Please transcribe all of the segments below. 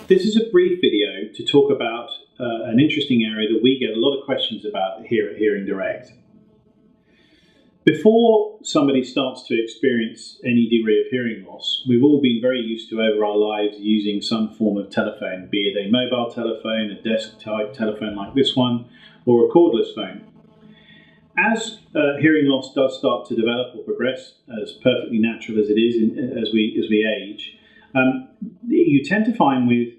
This is a brief video to talk about an interesting area that we get a lot of questions about here at Hearing Direct. Before somebody starts to experience any degree of hearing loss, we've all been very used to over our lives using some form of telephone, be it a mobile telephone, a desk-type telephone like this one, or a cordless phone. As hearing loss does start to develop or progress, as perfectly natural as it is as we age, you tend to find with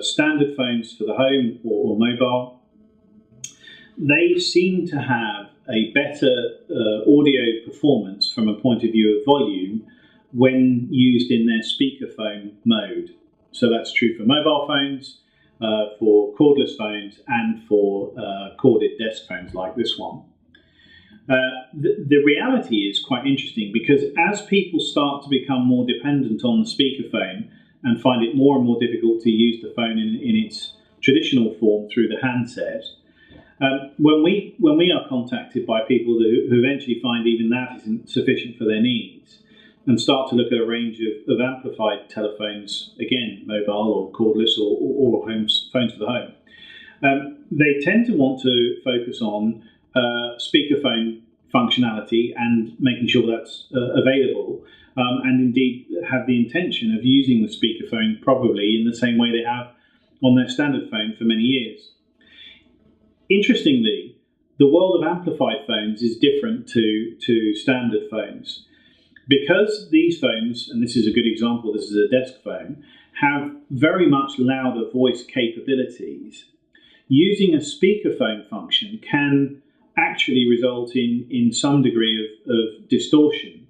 standard phones for the home or mobile, they seem to have a better audio performance from a point of view of volume when used in their speakerphone mode. So that's true for mobile phones, for cordless phones, and for corded desk phones like this one. The reality is quite interesting, because as people start to become more dependent on the speakerphone and find it more and more difficult to use the phone in its traditional form through the handset, when we are contacted by people who eventually find even that isn't sufficient for their needs and start to look at a range of amplified telephones, again, mobile or cordless or phones for the home, they tend to want to focus on speakerphone functionality and making sure that's available, and indeed have the intention of using the speakerphone probably in the same way they have on their standard phone for many years. Interestingly, the world of amplified phones is different to standard phones, because these phones, and this is a good example, this is a desk phone, have very much louder voice capabilities. Using a speakerphone function can actually result in some degree of distortion.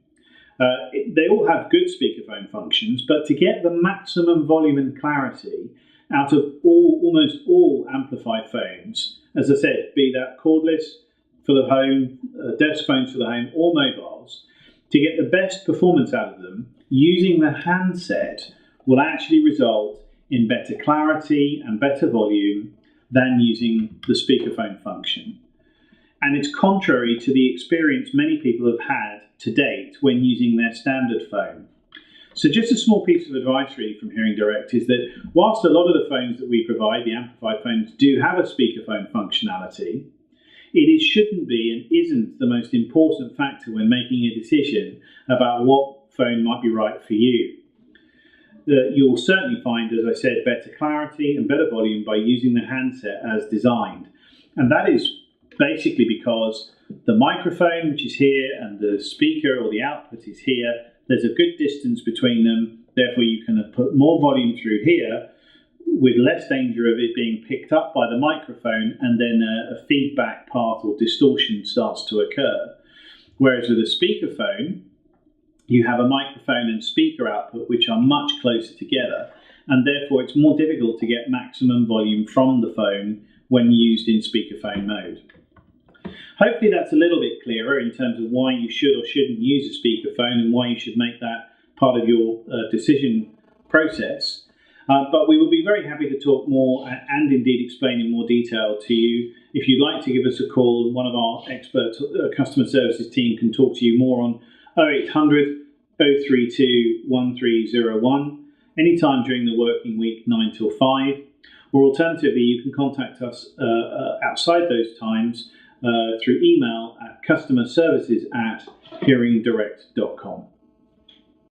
They all have good speakerphone functions, but to get the maximum volume and clarity out of almost all amplified phones, as I said, be that cordless for the home, desk phones for the home, or mobiles, to get the best performance out of them, using the handset will actually result in better clarity and better volume than using the speakerphone function. And it's contrary to the experience many people have had to date when using their standard phone. So just a small piece of advice really from Hearing Direct is that whilst a lot of the phones that we provide, the amplified phones, do have a speakerphone functionality, it shouldn't be and isn't the most important factor when making a decision about what phone might be right for you. You'll certainly find, as I said, better clarity and better volume by using the handset as designed. And that is basically because the microphone, which is here, and the speaker or the output is here. There's a good distance between them, therefore you can put more volume through here with less danger of it being picked up by the microphone, and then a feedback path or distortion starts to occur. Whereas with a speakerphone, you have a microphone and speaker output which are much closer together, and therefore it's more difficult to get maximum volume from the phone when used in speakerphone mode. Hopefully that's a little bit clearer in terms of why you should or shouldn't use a speakerphone and why you should make that part of your decision process. But we will be very happy to talk more and indeed explain in more detail to you. If you'd like to give us a call, one of our expert customer services team can talk to you more on 0800 032 1301 anytime during the working week 9 till 5. Or alternatively, you can contact us outside those times through email at customerservices@hearingdirect.com.